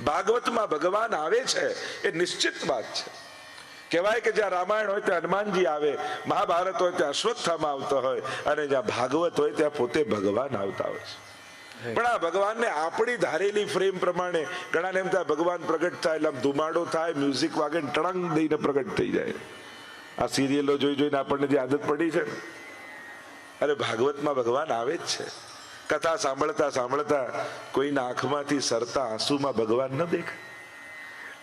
ભાગવતમાં ભગવાન આવે છે એ નિશ્ચિત વાત છે. કહેવાય કે જ્યાં રામાયણ હોય ત્યાં હનુમાનજી આવે, મહાભારત હોય ત્યાં અશ્વત્થામા આવતો હોય, અને જ્યાં ભાગવત હોય ત્યાં પોતે ભગવાન આવતા હોય છે. પણ આ ભગવાનને આપણી ધારેલી ફ્રેમ પ્રમાણે ઘણાને એમ થાય ભગવાન પ્રગટ થાય એટલે આમ ધુમાડો થાય, મ્યુઝિક વાગે, ટળંગ દઈને પ્રગટ થઈ જાય. આ સિરિયલો જોઈ જોઈને આપણને જે આદત પડી છે ને, અરે ભાગવતમાં ભગવાન આવે જ છે. કથા સાંભળતા સાંભળતા કોઈના આંખમાંથી સરતા આંસુમાં ભગવાન ન દેખાય.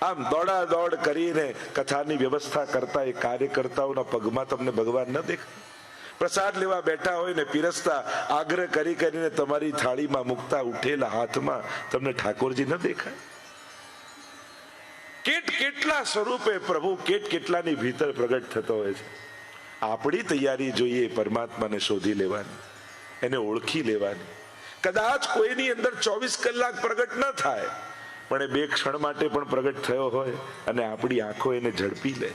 આમ દોડા દોડ કરીને કથાની વ્યવસ્થા કરતા એ કાર્યકર્તાઓના પગમાં તમને ભગવાન ન દેખાય. પ્રસાદ લેવા બેઠા હોય ને પીરસતા આગ્રહ કરી કરીને તમારી થાળીમાં મૂકતા ઉઠેલા હાથમાં તમને ઠાકોરજી ન દેખાય. કેટલા સ્વરૂપે પ્રભુ કેટલાની ભીતર પ્રગટ થતો હોય છે. આપણી તૈયારી જોઈએ પરમાત્માને શોધી લેવાની, એને ઓળખી લેવાની. કદાચ કોઈની અંદર 24 કલાક પ્રગટ ન થાય, પણ એ 2 ક્ષણ માટે પણ પ્રગટ થયો હોય અને આપણી આંખો એને ઝડપી લે.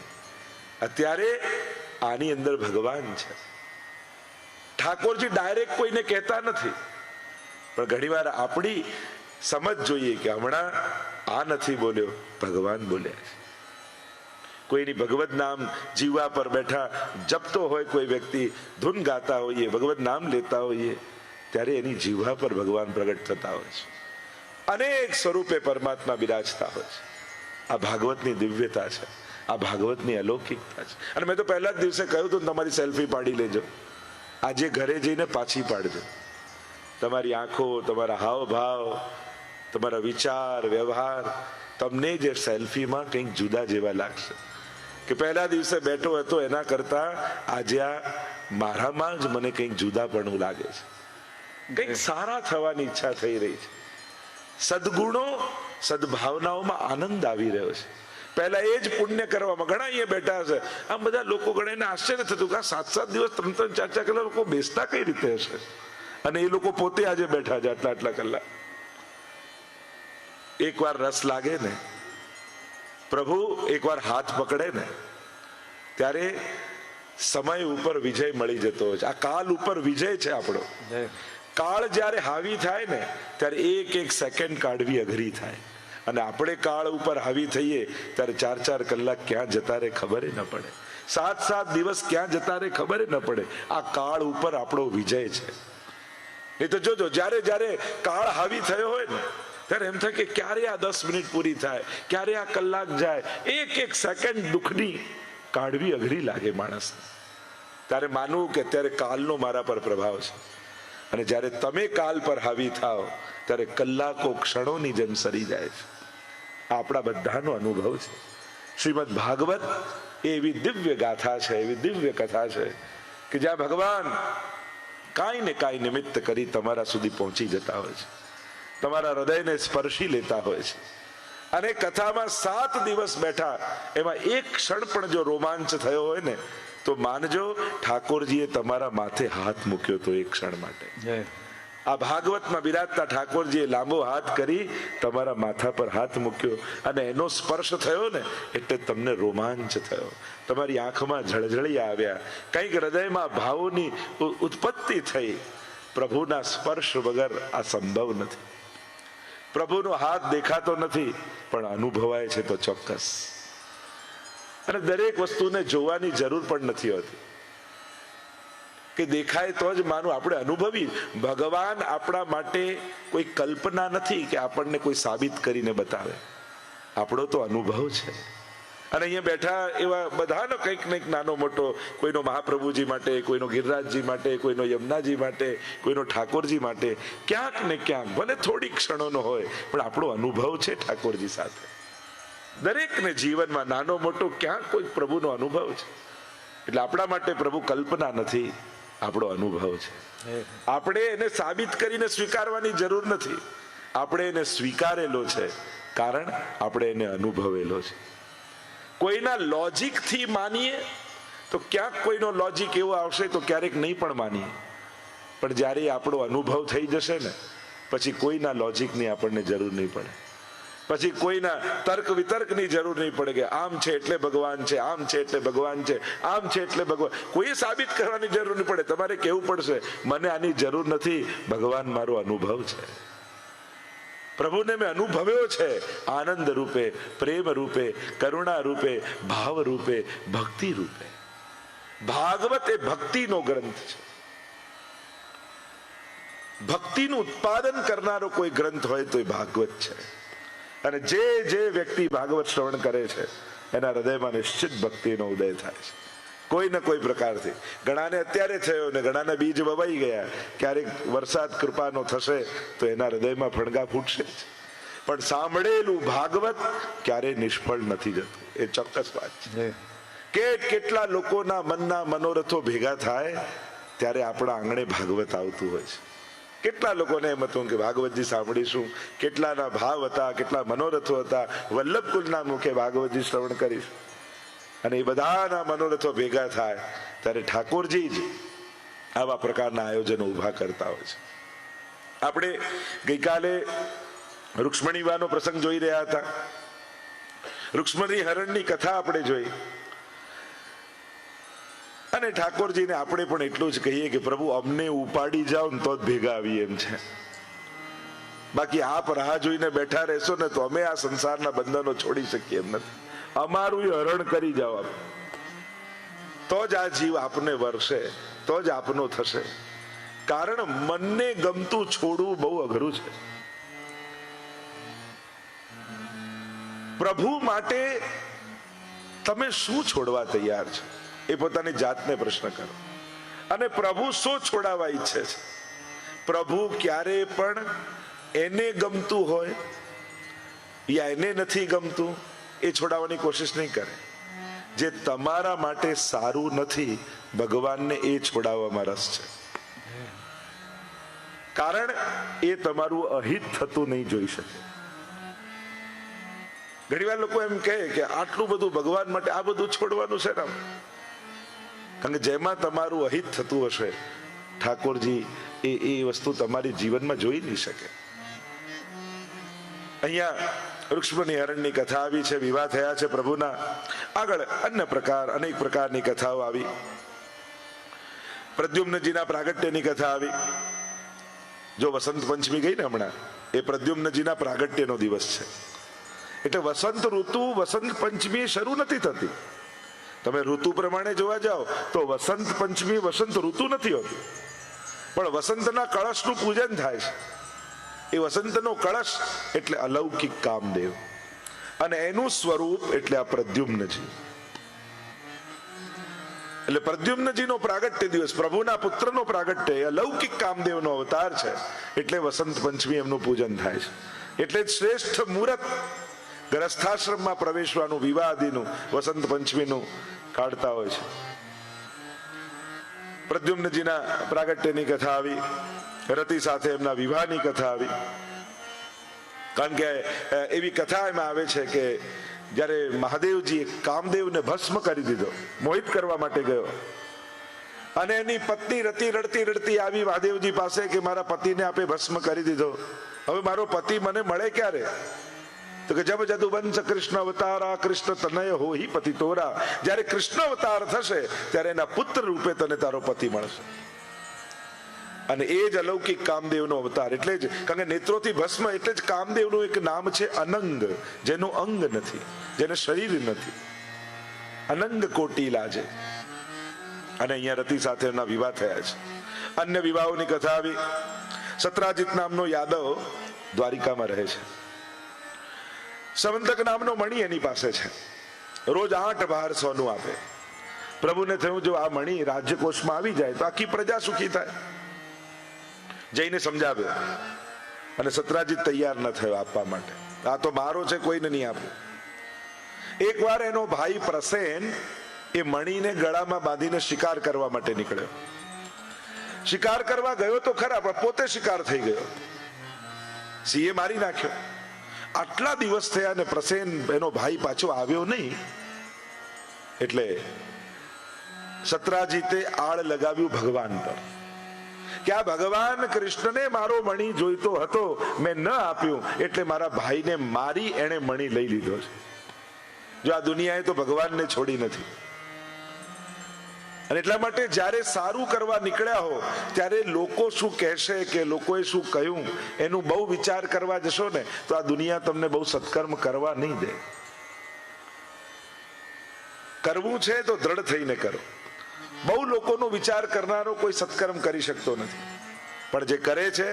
અત્યારે આની અંદર ભગવાન છે. ઠાકોરજી ડાયરેક્ટ કોઈને કહેતા નથી, પણ ઘણીવાર આપણી સમજ જોઈએ કે હમણાં આ નથી બોલ્યો, ભગવાન બોલ્યા છે. કોઈની ભગવત નામ જીવા પર બેઠા જપતો હોય કોઈ વ્યક્તિ, ધૂન ગાતા હોઈએ, ભગવત નામ લેતા હોઈએ, ત્યારે એની જીવા પર ભગવાન પ્રગટ થતા હોય છે. અનેક સ્વરૂપે પરમાત્મા બિરાજતા હોય છે. આ ભાગવતની દિવ્યતા છે, આ ભાગવતની અલૌકિકતા છે. અને મેં તો પહેલા જ દિવસે કહ્યું હતું, તમારી સેલ્ફી પાડી લેજો. આજે ઘરે જઈને પાછી પાડજો. તમારી આંખો, તમારા હાવભાવ, તમારા વિચાર, વ્યવહાર તમને જે સેલ્ફીમાં કંઈક જુદા જેવા લાગશે કે પહેલા દિવસે બેઠો હતો એના કરતા આજે આ મારામાં જ મને કંઈક જુદાપણું લાગે છે. કંઈક સારા થવાની ઈચ્છા થઈ રહી છે. સદગુણો, સદભાવનાઓમાં આનંદ આવી રહ્યો છે. પહેલા એ જ પુણ્ય કરવામાં ઘણા અહીંયા બેઠા હશે. આમ બધા લોકો ઘણા એને આશ્ચર્ય થતું કે 7-7 દિવસ 3-3, 4-4 કલાક લોકો બેસતા કઈ રીતે હશે, અને એ લોકો પોતે આજે બેઠા છે આટલા કલાક. એકવાર રસ લાગે ને, પ્રભુ એકવાર હાથ પકડે ને, ત્યારે સમય ઉપર વિજય મળી જતો હોય છે. આ કાલ ઉપર વિજય છે આપણો. કાળ જ્યારે હાવી થાય ને ત્યારે એક સેકન્ડ કાઢવી અઘરી થાય, અને આપણે કાળ ઉપર હાવી થઈએ ત્યારે 4-4 કલાક ક્યાં જતા રહે ખબર ન પડે, 7-7 દિવસ ક્યાં જતા રહે ખબર ન પડે. આ કાળ ઉપર આપણો વિજય છે. એ તો જોજો, જ્યારે કાળ હાવી થયો હોય ને ત્યારે એમ થાય કે ક્યારે આ 10 મિનિટ પૂરી થાય, ક્યારે આ કલાક જાય. એક સેકન્ડ દુઃખની કાઢવી અઘરી લાગે માણસને. ત્યારે માનવું કે અત્યારે કાલનો મારા પર પ્રભાવ છે, અને જ્યારે તમે કાલ પર હાવી થાવ ત્યારે કલાકો ક્ષણોની જેમ સરી જાય છે. આપણા બધાનો અનુભવ છે. શ્રીમદ ભાગવત એવી દિવ્ય ગાથા છે, એવી દિવ્ય કથા છે કે જ્યાં ભગવાન કાંઈ ને કાંઈ નિમિત્ત કરી તમારા સુધી પહોંચી જતા હોય છે, તમારા હૃદયને સ્પર્શી લેતા હોય છે. અને કથામાં 7 દિવસ બેઠા, એમાં એક ક્ષણ પણ જો રોમાંચ થયો હોય ને તો માનજો ઠાકોરજીએ તમારા માથે હાથ મૂક્યો તો એક ક્ષણ માટે. આ ભાગવતમાં બિરાજતા ઠાકોરજીએ લાંબો હાથ કરી તમારા માથા પર હાથ મૂક્યો, અને એનો સ્પર્શ થયો ને એટલે તમને રોમાંચ થયો, તમારી આંખમાં ઝળઝળિયા આવ્યા, કંઈક હૃદયમાં ભાવોની ઉત્પત્તિ થઈ. પ્રભુના સ્પર્શ વગર આ સંભવ નથી. પ્રભુનો હાથ દેખાતો નથી પણ અનુભવાય છે તો ચોક્કસ. અને દરેક વસ્તુને જોવાની જરૂર પણ નથી હોતી કે દેખાય તો જ માનું, આપણે અનુભવી. ભગવાન આપણા માટે કોઈ કલ્પના નથી કે આપણને કોઈ સાબિત કરીને બતાવે. આપણો તો અનુભવ છે. અને અહીંયા બેઠા એવા બધાનો કંઈક નાનો મોટો, કોઈનો મહાપ્રભુજી માટે, કોઈનો ગિરિરાજજી માટે, કોઈનો યમુનાજી માટે, કોઈનો ઠાકોરજી માટે, ક્યાંક ને ક્યાંક ભલે થોડી ક્ષણોનો હોય પણ આપણો અનુભવ છે ઠાકોરજી સાથે. દરેકને જીવનમાં નાનો મોટો ક્યાંક કોઈ પ્રભુનો અનુભવ છે. એટલે આપણા માટે પ્રભુ કલ્પના નથી, આપણો અનુભવ છે. આપણે એને સાબિત કરીને સ્વીકારવાની જરૂર નથી, આપણે એને સ્વીકારેલો છે કારણ આપણે એને અનુભવેલો છે. કોઈના લોજિકથી માનીએ તો ક્યાંક કોઈનો લોજિક એવો આવશે તો ક્યારેક નહીં પણ માનીએ, પણ જ્યારે આપણો અનુભવ થઈ જશે ને પછી કોઈના લોજિકની આપણને જરૂર નહીં પડે, પછી કોઈના તર્ક વિતર્કની જરૂર નહીં પડે કે આમ છે એટલે ભગવાન છે, આમ છે એટલે ભગવાન છે, આમ છે એટલે ભગવાન. કોઈ સાબિત કરવાની જરૂર નહીં પડે. તમારે કહેવું પડશે મને આની જરૂર નથી, ભગવાન મારો અનુભવ છે. પ્રભુને મેં અનુભવ્યો છે આનંદ રૂપે, પ્રેમ રૂપે, કરુણા રૂપે, ભાવ રૂપે, ભક્તિ રૂપે. ભાગવત એ ભક્તિનો ગ્રંથ છે. ભક્તિનું ઉત્પાદન કરનારો કોઈ ગ્રંથ હોય તો એ ભાગવત છે. અને જે વ્યક્તિ ભાગવત શ્રવણ કરે છે એના હૃદયમાં નિશ્ચિત ભક્તિનો ઉદય થાય છે, કોઈ ને કોઈ પ્રકારથી. ઘણાને અત્યારે થયો ને ઘણાને બીજ વવાઈ ગયા. ક્યારેક વરસાદ કૃપાનો થશે તો એના હૃદયમાં ફણગા ફૂટશે જ. પણ સાંભળેલું ભાગવત ક્યારેય નિષ્ફળ નથી જતું, એ ચોક્કસ વાત છે. કેટલા લોકોના મનના મનોરથો ભેગા થાય ત્યારે આપણા આંગણે ભાગવત આવતું હોય છે. કેટલા લોકોને એમ હતું કે ભાગવતજી સાંભળીશું, કેટલાના ભાવ હતા, કેટલા મનોરથો હતા, વલ્લભકુલના મુખે ભાગવતજી શ્રવણ કરીશું. અને એ બધાના મનોરથો ભેગા થાય ત્યારે ઠાકોરજી જ આવા પ્રકારના આયોજનો ઉભા કરતા હોય છે. આપણે ગઈકાલે રૂક્ષ્મણીવાનો પ્રસંગ જોઈ રહ્યા હતા. રૂક્ષ્મણી હરણની કથા આપણે જોઈ. અને ઠાકોરજીને આપણે પણ એટલું જ કહીએ કે પ્રભુ અમને ઉપાડી જાઓ ને તો જ ભેગા આવીએ એમ છે. બાકી આપ રાહ જોઈને બેઠા રહેશો ને તો અમે આ સંસારના બંધનો છોડી શકીએ એમ નથી. અમારું હરણ કરી જાઓ આપ, તો જ આ જીવ આપને વરસે, તો જ આપનો થશે. કારણ મનને ગમતું છોડવું બહુ અઘરું છે. પ્રભુ માટે તમે શું છોડવા તૈયાર છો એ પોતાની જાતને પ્રશ્ન કરો. અને પ્રભુ શું છોડાવવા ઈચ્છે છે? પ્રભુ ક્યારે પણ એને ગમતું હોય યા એને નથી ગમતું એ છોડાવવાની કોશિશ નહીં કરે. જે તમારા માટે સારું નથી ભગવાનને એ છોડાવવામાં રસ છે. કારણ એ તમારું અહિત થતું નહીં જોઈ શકે. ઘણીવાર લોકો એમ કહે કે આટલું બધું ભગવાન માટે આ બધું છોડવાનું છે ને. કારણ કે જેમાં તમારું અહિત થતું હશે ઠાકોરજી એ વસ્તુ તમારી જીવનમાં જોઈ નહીં શકે. અહીંયા રૂક્ષ્મણી હરણની કથા આવી છે, વિવાહ થયા છે પ્રભુના. આગળ અનેક પ્રકારની કથાઓ આવી. પ્રદ્યુમ્નજીના પ્રાગટ્યની કથા આવી. જો વસંત પંચમી ગઈ ને હમણાં, એ પ્રદ્યુમ્નજીના પ્રાગટ્યનો દિવસ છે. એટલે વસંત ઋતુ વસંત પંચમી શરૂ નથી થતી. તમે ઋતુ પ્રમાણે જોવા જાઓ તો વસંત પંચમી વસંત ઋતુ નથી હોતી, પણ વસંતના કળશનું પૂજન થાય છે. એ વસંતનો કળશ એટલે અલૌકિક કામદેવ, અને એનું સ્વરૂપ એટલે આ પ્રદ્યુમ્નજી. એટલે પ્રદ્યુમ્નજીનો પ્રાગટ્ય દિવસ, પ્રભુના પુત્રનો પ્રાગટ્ય, અલૌકિક કામદેવનો અવતાર છે. એટલે વસંત પંચમી એમનું પૂજન થાય છે. એટલે જ શ્રેષ્ઠ મુહૂર્ત ગ્રસ્થાશ્રમમાં પ્રવેશવાનું, વિવાહાદિનું, વસંત પંચમીનું કાઢતા હોય છે. પ્રદ્યુમ્નજીના પ્રાગટ્યની કથા આવી. રતિ સાથે એમના વિવાહની કથા આવી. કારણ કે એવી કથા એમાં આવે છે કે જ્યારે મહાદેવજી કામદેવને ભસ્મ કરી દીધો, મોહિત કરવા માટે ગયો, અને એની પત્ની રતિ રડતી રડતી આવી મહાદેવજી પાસે કે મારા પતિને આપે ભસ્મ કરી દીધો, હવે મારો પતિ મને મળે ક્યારે? તો કે જબ જદુવંશ કૃષ્ણ અવતારા કૃષ્ણ તનય હોહી પતિ તોરા. જ્યારે કૃષ્ણ અવતાર થશે ત્યારે એના પુત્ર રૂપે તને તારો પતિ મળશે. અને એ જ અલૌકિક કામદેવનો અવતાર. એટલે જ કારણ કે નેત્રોથી ભસ્મ એટલે જ કામદેવનું એક નામ છે અનંગ, જેનું અંગ નથી, જેને શરીર નથી. અનંગ કોટી લાજે. અને અહીંયા રતિ સાથે એમના વિવાહ થયા છે. અન્ય વિવાહોની કથા આવી. સત્રાજીત નામનો યાદવ દ્વારિકામાં રહે છે. સંવંતક નામનો મણી એની પાસે છે. રોજ 8 ભાર સોનું આપે. પ્રભુને થયું જો આ મણી રાજ્યકોષમાં આવી જાય તો આખી પ્રજા સુખી થાય. જઈને સમજાવ્યો, અને સત્રાજીત તૈયાર ન થયો આપવા માટે. આ તો મારો છે, કોઈને નહીં આપું. એકવાર એનો ભાઈ પ્રસેન એ મણીને ગળામાં બાંધીને શિકાર કરવા માટે નીકળ્યો. શિકાર કરવા ગયો તો ખરા, પણ પોતે શિકાર થઈ ગયો. સિંહે મારી નાખ્યો. આટલા દિવસ થયા ને પ્રસેન એનો ભાઈ પાછો આવ્યો નહીં. એટલે સત્રાજીતે આળ લગાવ્યું ભગવાન પર કે આ ભગવાન કૃષ્ણને મારો મણી જોઈતો હતો, મેં ન આપ્યું, એટલે મારા ભાઈને મારી એણે મણી લઈ લીધો છે. જો આ દુનિયાએ તો ભગવાનને છોડી નથી. અને એટલા માટે જ્યારે સારું કરવા નીકળ્યા હો ત્યારે લોકો શું કહેશે કે લોકોએ શું કહ્યું એનું બહુ વિચાર કરવા જશો ને તો આ દુનિયા તમને બહુ સત્કર્મ કરવા નહીં દે. કરવું છે તો દ્રઢ થઈને કરો. બહુ લોકોનો વિચાર કરનારો કોઈ સત્કર્મ કરી શકતો નથી, પણ જે કરે છે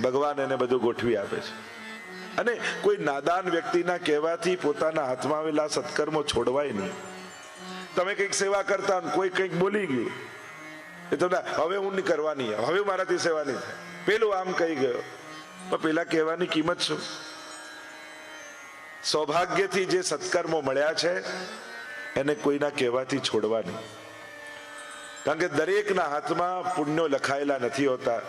ભગવાન એને બધું ગોઠવી આપે છે. અને કોઈ નાદાન વ્યક્તિના કહેવાથી પોતાના હાથમાં આવેલા સત્કર્મો છોડવાય નહીં. તમે કંઈક સેવા કરતા કોઈ કંઈક બોલી ગયું એ તમને હવે હું નહીં કરવાની, હવે મારાથી સેવા નહીં થાય, પેલું આમ કહી ગયો, પણ પેલા કહેવાની કિંમત શું? સૌભાગ્યથી જે સત્કર્મો મળ્યા છે એને કોઈના કહેવાથી છોડવા નહીં. કારણ કે દરેકના હાથમાં પુણ્યો લખાયેલા નથી હોતા,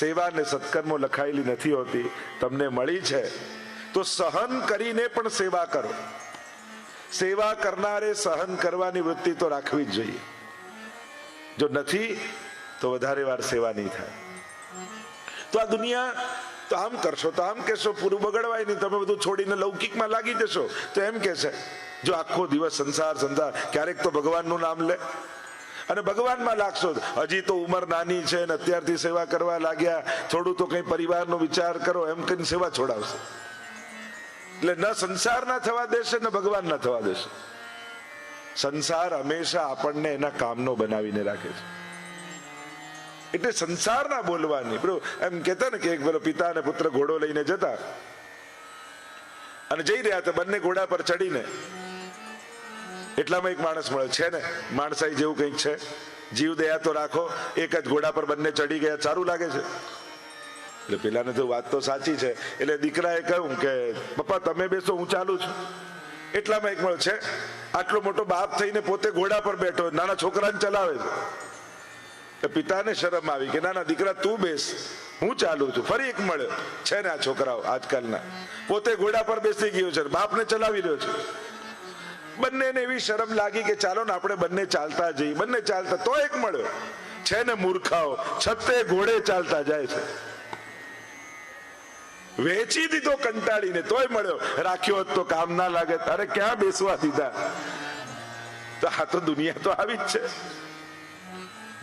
સેવા ને સત્કર્મો લખાયેલી નથી હોતી. તમને મળી છે તો સહન કરીને પણ સેવા કરો. સેવા કરનારે સહન કરવાની વૃત્તિ તો રાખવી જ જોઈએ. જો નથી તો વધારે વાર સેવા નહીં થાય. તો આ દુનિયા તો આમ કરશો તો આમ કહેશો, પૂરું બગડવાય નહીં, તમે બધું છોડીને લૌકિકમાં લાગી જશો તો એમ કહેશે. જો આખો દિવસ સંસાર સંસાર, ક્યારેક તો ભગવાનનું નામ લે અને ભગવાનમાં લાગશો. હજી તો ઉંમર નાની છે ને અત્યારથી સેવા કરવા લાગ્યા, થોડું તો કઈ પરિવારનો વિચાર કરો એમ કઈ સેવા છોડાવશે. એટલે ન સંસાર ના થવા દેશે ને ભગવાન ના થવા દેશે. સંસાર હંમેશા આપણને એના કામનો બનાવીને રાખે છે. એટલે સંસાર ના બોલવાની. એમ કેતા ને કે એક પેલો પિતા અને પુત્ર ઘોડો લઈને જતા અને જઈ રહ્યા હતા, બંને ઘોડા પર ચડીને એટલામાં એક માણસ મળે છે ને માણસાઈ જેવું કંઈક છે, જીવ દયા તો રાખો, એક જ ઘોડા પર બંને ચડી ગયા, સારું લાગે છે. એટલે પેલાને તો વાત તો સાચી છે. એટલે દીકરાએ કહ્યું કે પપ્પા તમે બેસો, હું ચાલુ છું. એટલામાં એક મળે છે, આટલો મોટો બાપ થઈને પોતે ઘોડા પર બેઠો, નાના છોકરાને ચલાવે છે. પિતાને શરમ આવી કે ના દીકરા તું બેસ, હું ચાલુ છું. ફરી એક મળ્યો છે ને આ છોકરાઓ આજકાલના, પોતે ઘોડા પર બેસી ગયો છે, બાપને ચલાવી રહ્યો છે. બંનેને એવી શરમ લાગી કે ચાલો ને આપણે બંને ચાલતા જઈએ. બંને ચાલતા, તો એક મળ્યો છે ને મૂર્ખાઓ, છતે ઘોડે ચાલતા જાય છે. વેચી દીધો કંટાળીને, તોય મળ્યો. રાખ્યો હોત તો કામ ના લાગે, તારે ક્યાં બેસવા દીધા. તો આ તો દુનિયા તો આવી જ છે.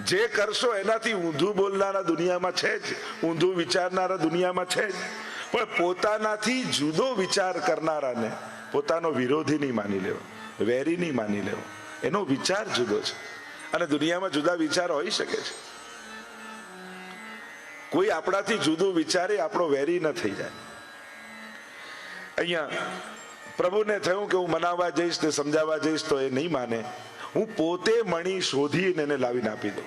જે કરશો એનાથી ઊંધું બોલનારા દુનિયામાં છે જ, ઊંધું વિચારનારા દુનિયામાં છે જ, પણ પોતાનાથી જુદો વિચાર કરનારાને પોતાનો વિરોધી નહીં માની લેવો, વેરી નહીં માની લેવો. એનો વિચાર જુદો છે. અને દુનિયામાં જુદા વિચાર હોઈ શકે છે. કોઈ આપણાથી જુદું વિચારે આપણો વેરી ન થઈ જાય. અહીંયા પ્રભુને થયું કે હું મનાવવા જઈશ ને સમજાવવા જઈશ તો એ નહીં માને, હું પોતે મણી શોધીને એને લાવીને આપી દઉં.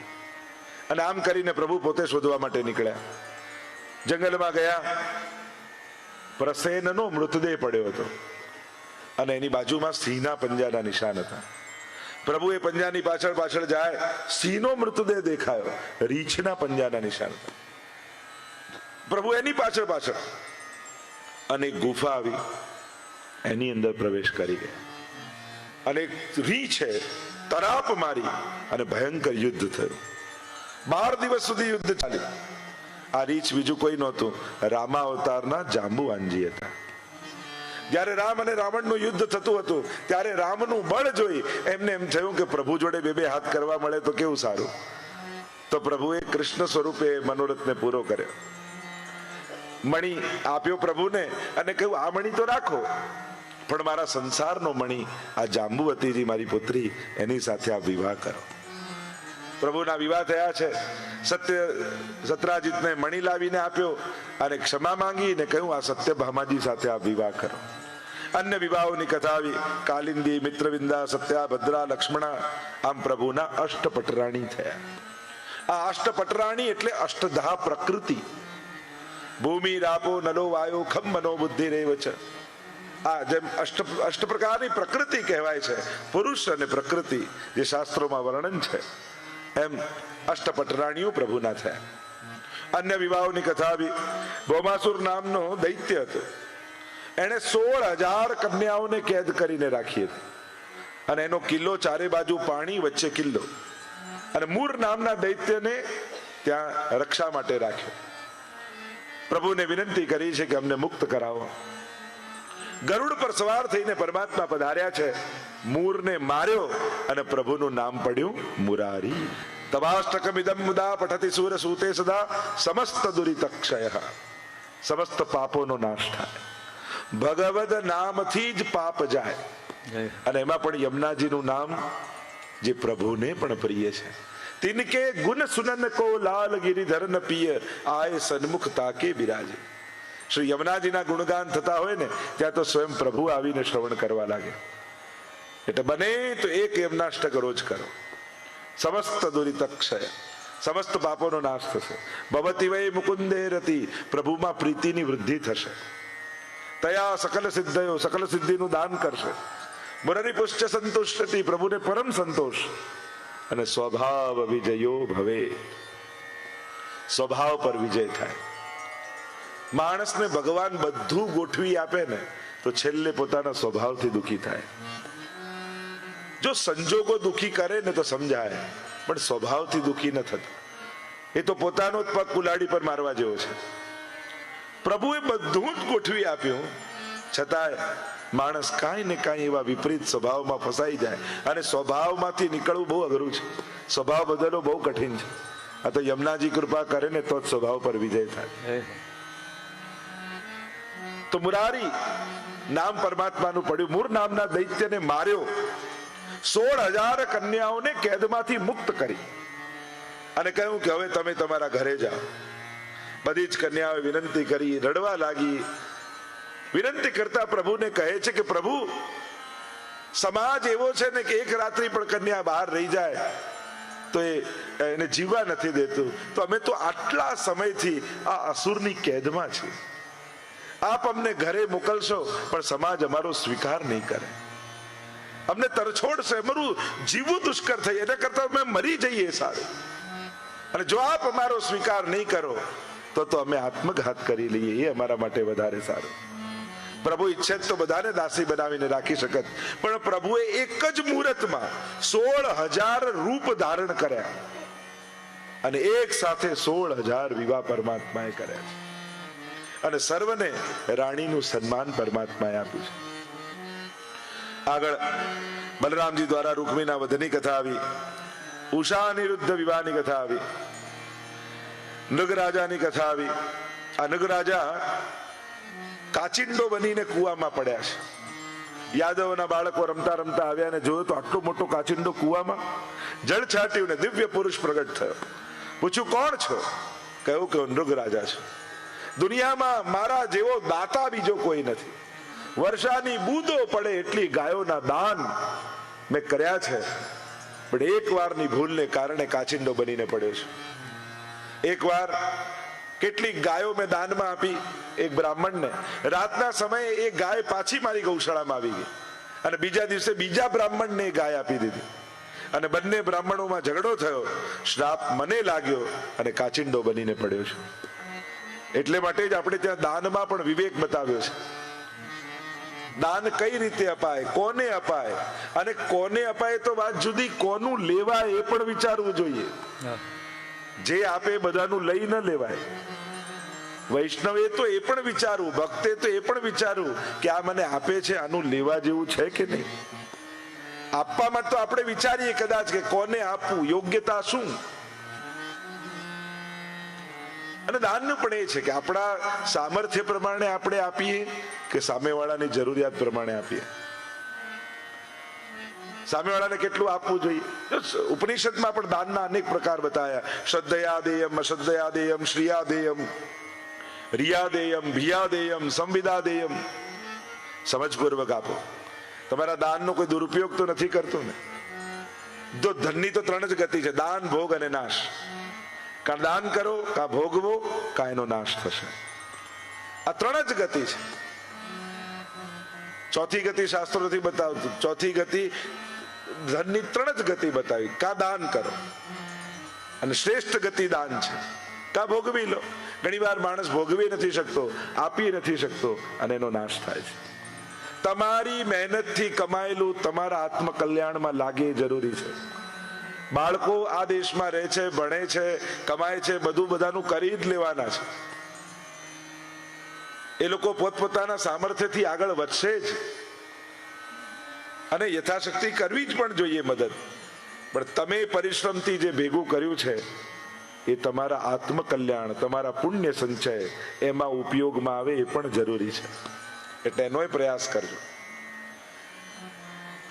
અને આમ કરીને પ્રભુ પોતે શોધવા માટે નીકળ્યા. જંગલમાં ગયા, પ્રસેનનો મૃતદેહ પડ્યો હતો અને એની બાજુમાં સિંહના પંજાના નિશાન હતા. પ્રભુ એ પંજાની પાછળ પાછળ જાય, સિંહનો મૃતદેહ દેખાયો, રીંછના પંજાના નિશાન હતા. પ્રભુ એની પાછળ પાછળ, અને ગુફા આવી, એની અંદર પ્રવેશ કરી ગયા. અને રીંછે તરાપ મારી અને ભયંકર યુદ્ધ થયું. 12 દિવસ સુધી યુદ્ધ ચાલ્યું. આ રીંછ બીજું કોઈ નહોતું, રામા અવતારના જાંબુવાનજી હતા. જ્યારે રામ અને રાવણનું યુદ્ધ થતું હતું ત્યારે રામનું બળ જોઈ એમને એમ થયું કે પ્રભુ જોડે બે હાથ કરવા મળે તો કેવું સારું. તો પ્રભુએ કૃષ્ણ સ્વરૂપે મનોરથને પૂરો કર્યો. મણી આપ્યો પ્રભુને અને કહ્યું આ મણી તો રાખો, પણ મારા સંસારનો મણી આ જાંબુવતીજી મારી પુત્રી, એની સાથે આ વિવાહ કરો. પ્રભુના વિવાહ થયા છે. સત્રાજીતને મણી લાવીને આપ્યો અને ક્ષમા માંગીને કહ્યું આ સત્યભામાજી સાથે આ વિવાહ કરો. અન્ય વિવાહોની કથા આવી. કાલિંદી, મિત્રવિંદા, સત્યા, ભદ્રા, લક્ષ્મણા, આમ પ્રભુના અષ્ટપટરાણી થયા. આ અષ્ટપટરાણી એટલે અષ્ટધા પ્રકૃતિ. ભૂમિ, રાપો, નલો, વાયો, ખમ, મનો, બુદ્ધિ રેવ છે. આ જેમ અષ્ટ પ્રકારની પ્રકૃતિ કહેવાય છે, પુરુષ અને પ્રકૃતિ જે શાસ્ત્રોમાં વર્ણન છે, એમ અષ્ટપટરાણીઓ પ્રભુના થયા. અન્ય વિવાહોની કથા આવી. ભૌમાસુર નામનો દૈત્ય હતો. એણે 16,000 કન્યાઓને કેદ કરીને રાખી હતી અને એનો કિલ્લો ચારે બાજુ પાણી, વચ્ચે કિલ્લો. અને મૂર નામના દૈત્યને ત્યાં રક્ષા માટે રાખ્યો. પ્રભુને વિનંતી કરી છે કે અમને મુક્ત કરાવો. ગરુડ પર સવાર થઈને પરમાત્મા પધાર્યા છે. મૂરને માર્યો અને પ્રભુનું નામ પડ્યું મુરારી. તવાષ્ટકમિદમ મુદા પઠતિ સૂર સૂતે સદા સમસ્ત દુરિતક્ષય. સમસ્ત પાપોનો નાશ થાય. ભગવદ નામથી જ પાપ જાય. અને એમાં પણ યમુનાજીનું નામ જે પ્રભુને પણ પ્રિય છે. તિનકે ગુણ સુનન કો લાલ ગિરિધર ન પિય આય સન્મુખ તાકે બિરાજે. શ્રી યમુનાજીના ગુણગાન થતા હોય ને ત્યાં તો સ્વયં પ્રભુ આવીને શ્રવણ કરવા લાગે. એટલે બને તો એક યમનાષ્ટક રોજ કરો. સમસ્ત દુરિતક્ષય, સમસ્ત પાપોનો નાશ થશે. ભવતી વૈ મુકુંદે રતિ, પ્રભુમાં પ્રીતિની વૃદ્ધિ થશે. તયા સકલ સિદ્ધયો, સકલ સિદ્ધિનું દાન કરશે. મુરરી પુષ્ટ સંતુષ્ટતિ, પ્રભુને પરમ સંતોષ. અને સ્વભાવ વિજયો ભવે, સ્વભાવ પર વિજય થાય. માણસને ભગવાન બધું ગોઠવી આપે ને તો છેલ્લે પોતાના સ્વભાવથી દુખી થાય. જો સંજોગો દુખી કરે ને તો સમજાય, પણ સ્વભાવથી દુખી ન થતા. એ તો પોતાનો જ પગ કુલાડી પર મારવા જેવો છે. પ્રભુએ બધું જ ગોઠવી આપ્યું, છતાંય માણસ કાંઈ ને કાંઈ એવા વિપરીત સ્વભાવમાં ફસાઈ જાય. અને સ્વભાવમાંથી નીકળવું બહુ અઘરું છે. સ્વભાવ બદલવો બહુ કઠિન છે. આ તો યમુનાજી કૃપા કરે ને તો જ સ્વભાવ પર વિજય થાય. તો મુરારી નામ પરમાત્માનું પડ્યું. મૂર નામના દૈત્યને માર્યો. 16,000 કન્યાઓને કેદમાંથી મુક્ત કરી અને કહ્યું કે હવે તમે તમારા ઘરે જાઓ. બધી જ કન્યાઓએ વિનંતી કરી, રડવા લાગી. વિનંતી કરતા પ્રભુને કહે છે કે પ્રભુ, સમાજ એવો છે ને કે એક રાત્રિ પણ કન્યા બહાર રહી જાય તો એને જીવવા નથી દેતું. તો અમે તો આટલા સમયથી આ અસુરની કેદમાં છીએ. આપ અમને ઘરે મોકલશો પણ સમાજ અમારો સ્વીકાર નહીં કરે, અમને તરછોડશે, અમારું જીવવું દુષ્કર થઈ. એના કરતા અમે મરી જઈએ સારું. અને જો આપ અમારો સ્વીકાર નહીં કરો તો અમે આત્મઘાત કરી લઈએ, એ અમારા માટે વધારે સારું. પ્રભુ ઈચ્છે તો બધાને દાસી બનાવીને રાખી શકત, પણ પ્રભુએ એક જ મુહૂર્તમાં 16,000 રૂપ ધારણ કર્યા અને એક સાથે 16,000 વિવાહ પરમાત્માએ કર્યા. અને સર્વને રાણીનું સન્માન પરમાત્માએ આપ્યું છે. આગળ બલરામજી દ્વારા રૂકમીના વધની કથા આવી, ઉષા અનિરુદ્ધ વિવાહની કથા આવી, નગરાજાની કથા આવી. આ નગરાજા કાચિંડો બનીને કુવામાં પડ્યા છે. યાદવના બાળકો રમતા રમતા આવ્યા ને જોયું તો આટલો મોટો કાચિંડો કુવામાં. જળ છાટ્યું ને દિવ્ય પુરુષ પ્રગટ થયો. પૂછ્યું કોણ છો? કહ્યું કે નૃગરાજા છે. દુનિયામાં મારા જેવો દાતા બીજો કોઈ નથી. વર્ષાની બૂંદો પડે એટલી ગાયોના દાન મેં કર્યા છે, પણ એક વારની ભૂલને કારણે કાચિંડો બનીને પડ્યો છે. એક વાર કેટલીક ગાયો મેં દાનમાં આપી એક બ્રાહ્મણને. રાતના સમયે એ ગાય પાછી મારી ગૌશાળામાં આવી ગઈ અને બીજા દિવસે બીજા બ્રાહ્મણને ગાય આપી દીધી અને બંને બ્રાહ્મણોમાં ઝઘડો થયો. શ્રાપ મને લાગ્યો અને કાચિંડો બનીને પડ્યો છે. એટલે માટે જ આપણે ત્યાં દાનમાં પણ વિવેક બતાવ્યો છે. દાન કઈ રીતે અપાય, કોને અપાય, અને કોને અપાય તો વાત જુદી, કોનું લેવાય એ પણ વિચારવું જોઈએ. જે આપે બધાનું લઈ ન લેવાય. વૈષ્ણવે તો એ પણ વિચારવું, ભક્તે તો એ પણ વિચારવું કે આ મને આપે છે, આનું લેવા જેવું છે કે નહીં. આપવામાં તો આપણે વિચારીએ કદાચ કે કોને આપવું, યોગ્યતા શું. અને દાનનું પણ એ છે કે આપણા સામર્થ્ય પ્રમાણે આપણે આપીએ કે સામેવાળાની જરૂરિયાત પ્રમાણે આપીએ. સામેવાળાને કેટલું આપવું જોઈએ. ઉપનિષદમાં પણ દાનના અનેક પ્રકાર બતાવ્યા. શ્રદ્ધયા દેયમ, અશ્રદ્ધયા દેયમ, શ્રિયા દેયમ, રિયા દેયમ, ભિયા દેયમ, સંવિદા દેયમ. સમજપૂર્વક આપો. તમારા દાનનો કોઈ દુરુપયોગ તો નથી કરતો ને. જો ધનની તો 3 જ ગતિ છે, દાન, ભોગ અને નાશ. કા દાન કરો, કા ભોગવો, કા એનો નાશ થશે. આ 3 જ ગતિ છે. ચોથી ગતિ શાસ્ત્રો નથી બતાવતું. ચોથી ગતિ ધનની 3 જ ગતિ બતાવી. કા દાન કરો, અને શ્રેષ્ઠ ગતિ દાન છે. કા ભોગવી લો. ઘણી વાર માણસ ભોગવી નથી શકતો, આપી નથી શકતો અને એનો નાશ થાય છે. તમારી મહેનતથી કમાયેલું તમારા આત્મકલ્યાણમાં લાગે જરૂરી છે. બાળકો આ દેશમાં રહે છે, ભણે છે, કમાય છે, બધું બધાનું કરી જ લેવાના છે. એ લોકો પોતપોતાના સામર્થ્યથી આગળ વધશે જ, અને યથાશક્તિ કરવી જ પણ જોઈએ મદદ. પણ તમે પરિશ્રમથી જે ભેગું કર્યું છે એ તમારા આત્મકલ્યાણ, તમારા પુણ્ય સંચય એમાં ઉપયોગમાં આવે એ પણ જરૂરી છે. એટલે એનોય પ્રયાસ કરજો.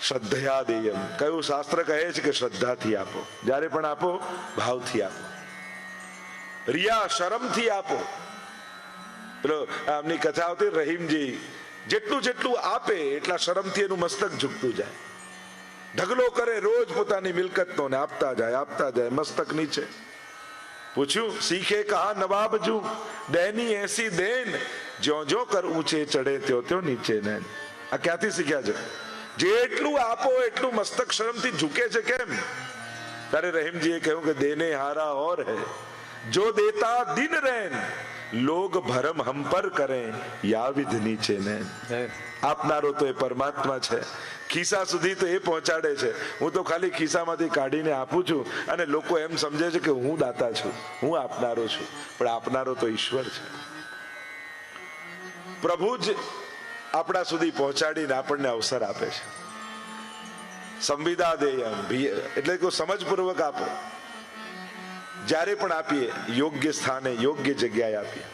શ્રદ્ધયા દેયમ, કયું શાસ્ત્ર કહે છે કે શ્રદ્ધાથી આપો, જ્યારે પણ આપો ભાવથી આપો, રિયા શરમથી આપો. પેલો આમની કથા આવતી રહીમજી, જેટલું જેટલું આપે એટલા શરમથી એનું મસ્તક ઝૂકતું જાય, ઢગલો કરે રોજ પોતાની મિલકતનો ને આપતા જાય મસ્તક નીચે. પૂછ્યું શીખે કહા નવાબ જુ દૈની એસી દેન, જ્યો જ્યો કર ઊંચે ચડે ત્યો ત્યો નીચે નૈન. આ ક્યાંથી શીખ્યા છે? જેટલું આપો એટલું મસ્તક શરમથી ઝૂકે છે. કેમ? ત્યારે રહીમજીએ કહ્યું કે દેને હારા ઓર હૈ, જો દેતા દિન રૈન, લોગ ભરમ હમ પર કરે યા વિધ નીચે નૈન. આપનારો તો એ પરમાત્મા છે, ખિસ્સા સુધી તો એ પહોંચાડે છે. હું તો ખાલી ખિસ્સામાંથી કાઢીને આપું છું અને લોકો એમ સમજે છે કે હું દાતા છું, હું આપનારો છું, પણ આપનારો તો ઈશ્વર છે. પ્રભુ જ આપણા સુધી પહોંચાડીને આપણને અવસર આપે છે. સંવિદા દેયમ, એટલે કે સમજપૂર્વક આપો. જ્યારે પણ આપીએ યોગ્ય સ્થાને યોગ્ય જગ્યાએ આપીએ.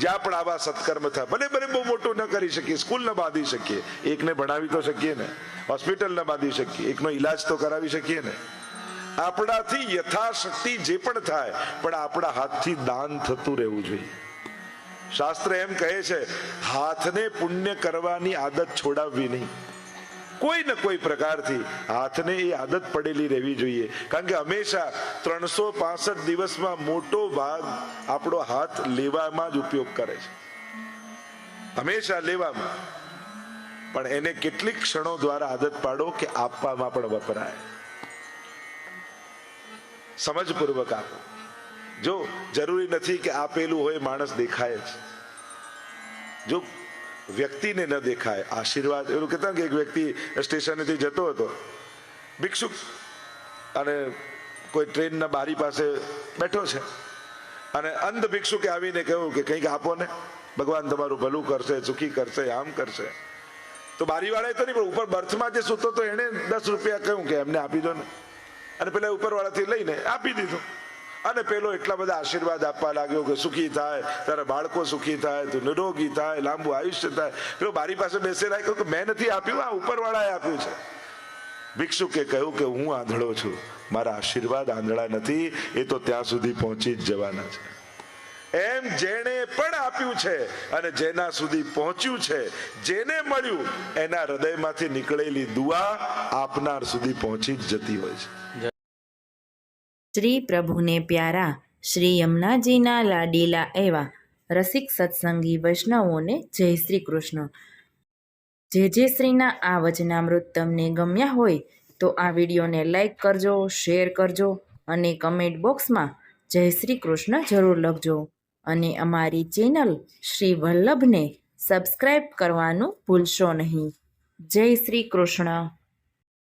જ્યાં પણ આવા સત્કર્મ થાય, ભલે ભલે બહુ મોટું ન કરી શકીએ, સ્કૂલ ન બાંધી શકીએ, એકને ભણાવી તો શકીએ ને, હોસ્પિટલ ન બાંધી શકીએ, એકનો ઈલાજ તો કરાવી શકીએ ને. આપણાથી યથાશક્તિ જે પણ થાય, પણ આપણા હાથથી દાન થતું રહેવું જોઈએ. શાસ્ત્ર એમ કહે છે હાથને પુણ્ય કરવાની આદત છોડાવવી નહીં. કોઈ ને કોઈ પ્રકારથી હાથને એ આદત પડેલી રહેવી જોઈએ. કારણ કે હંમેશા 365 દિવસમાં મોટો ભાગ આપણો હાથ લેવામાં જ ઉપયોગ કરે છે, હંમેશા લેવામાં. પણ એને કેટલીક ક્ષણો દ્વારા આદત પાડો કે આપવામાં પણ વપરાય. સમજપૂર્વક આપો. જો જરૂરી નથી કે આપેલું હોય માણસ દેખાય જ. જો વ્યક્તિને ન દેખાય, આશીર્વાદ. એવું કહેતા કે એક વ્યક્તિ સ્ટેશનેથી જતો હતો, ભિક્ષુક, અને કોઈ ટ્રેનના બારી પાસે બેઠો છે, અને અંધ ભિક્ષુકે આવીને કહ્યું કે કંઈક આપો ને, ભગવાન તમારું ભલું કરશે, સુખી કરશે, આમ કરશે. તો બારીવાળાએ તો નહીં, પણ ઉપર બર્થમાં જે સૂતો તો એને 10 રૂપિયા કહ્યું કે એમને આપી દો ને, અને પેલા ઉપરવાળાથી લઈને આપી દીધું. અને પેલો એટલા બધા આશીર્વાદ આપવા લાગ્યો કે સુખી થાય, તારા બાળકો સુખી થાય, તું નિરોગી થાય, લાંબુ આયુષ્ય થાય. પેલો બારી પાસે બેસેલા કહ્યું કે મેં નથી આપ્યું, આ ઉપરવાળાએ આપ્યું છે. ભિક્ષુકે કહ્યું કે હું આંધળો છું, મારા આશીર્વાદ આંધળા નથી, એ તો ત્યાં સુધી પહોંચી જ જવાના છે. એમ જેણે પણ આપ્યું છે અને જેના સુધી પહોંચ્યું છે, જેને મળ્યું એના હૃદયમાંથી નીકળેલી દુઆ આપનાર સુધી પહોંચી જ જતી હોય છે. શ્રી પ્રભુને પ્યારા શ્રી યમુનાજીના લાડીલા એવા રસિક સત્સંગી વૈષ્ણવોને જય શ્રી કૃષ્ણ. જે શ્રીના આ વચનામૃત તમને ગમ્યા હોય તો આ વિડીયોને લાઈક કરજો, શેર કરજો અને કમેન્ટ બોક્સમાં જય શ્રી કૃષ્ણ જરૂર લખજો. અને અમારી ચેનલ શ્રી વલ્લભને સબસ્ક્રાઈબ કરવાનું ભૂલશો નહીં. જય શ્રી કૃષ્ણ.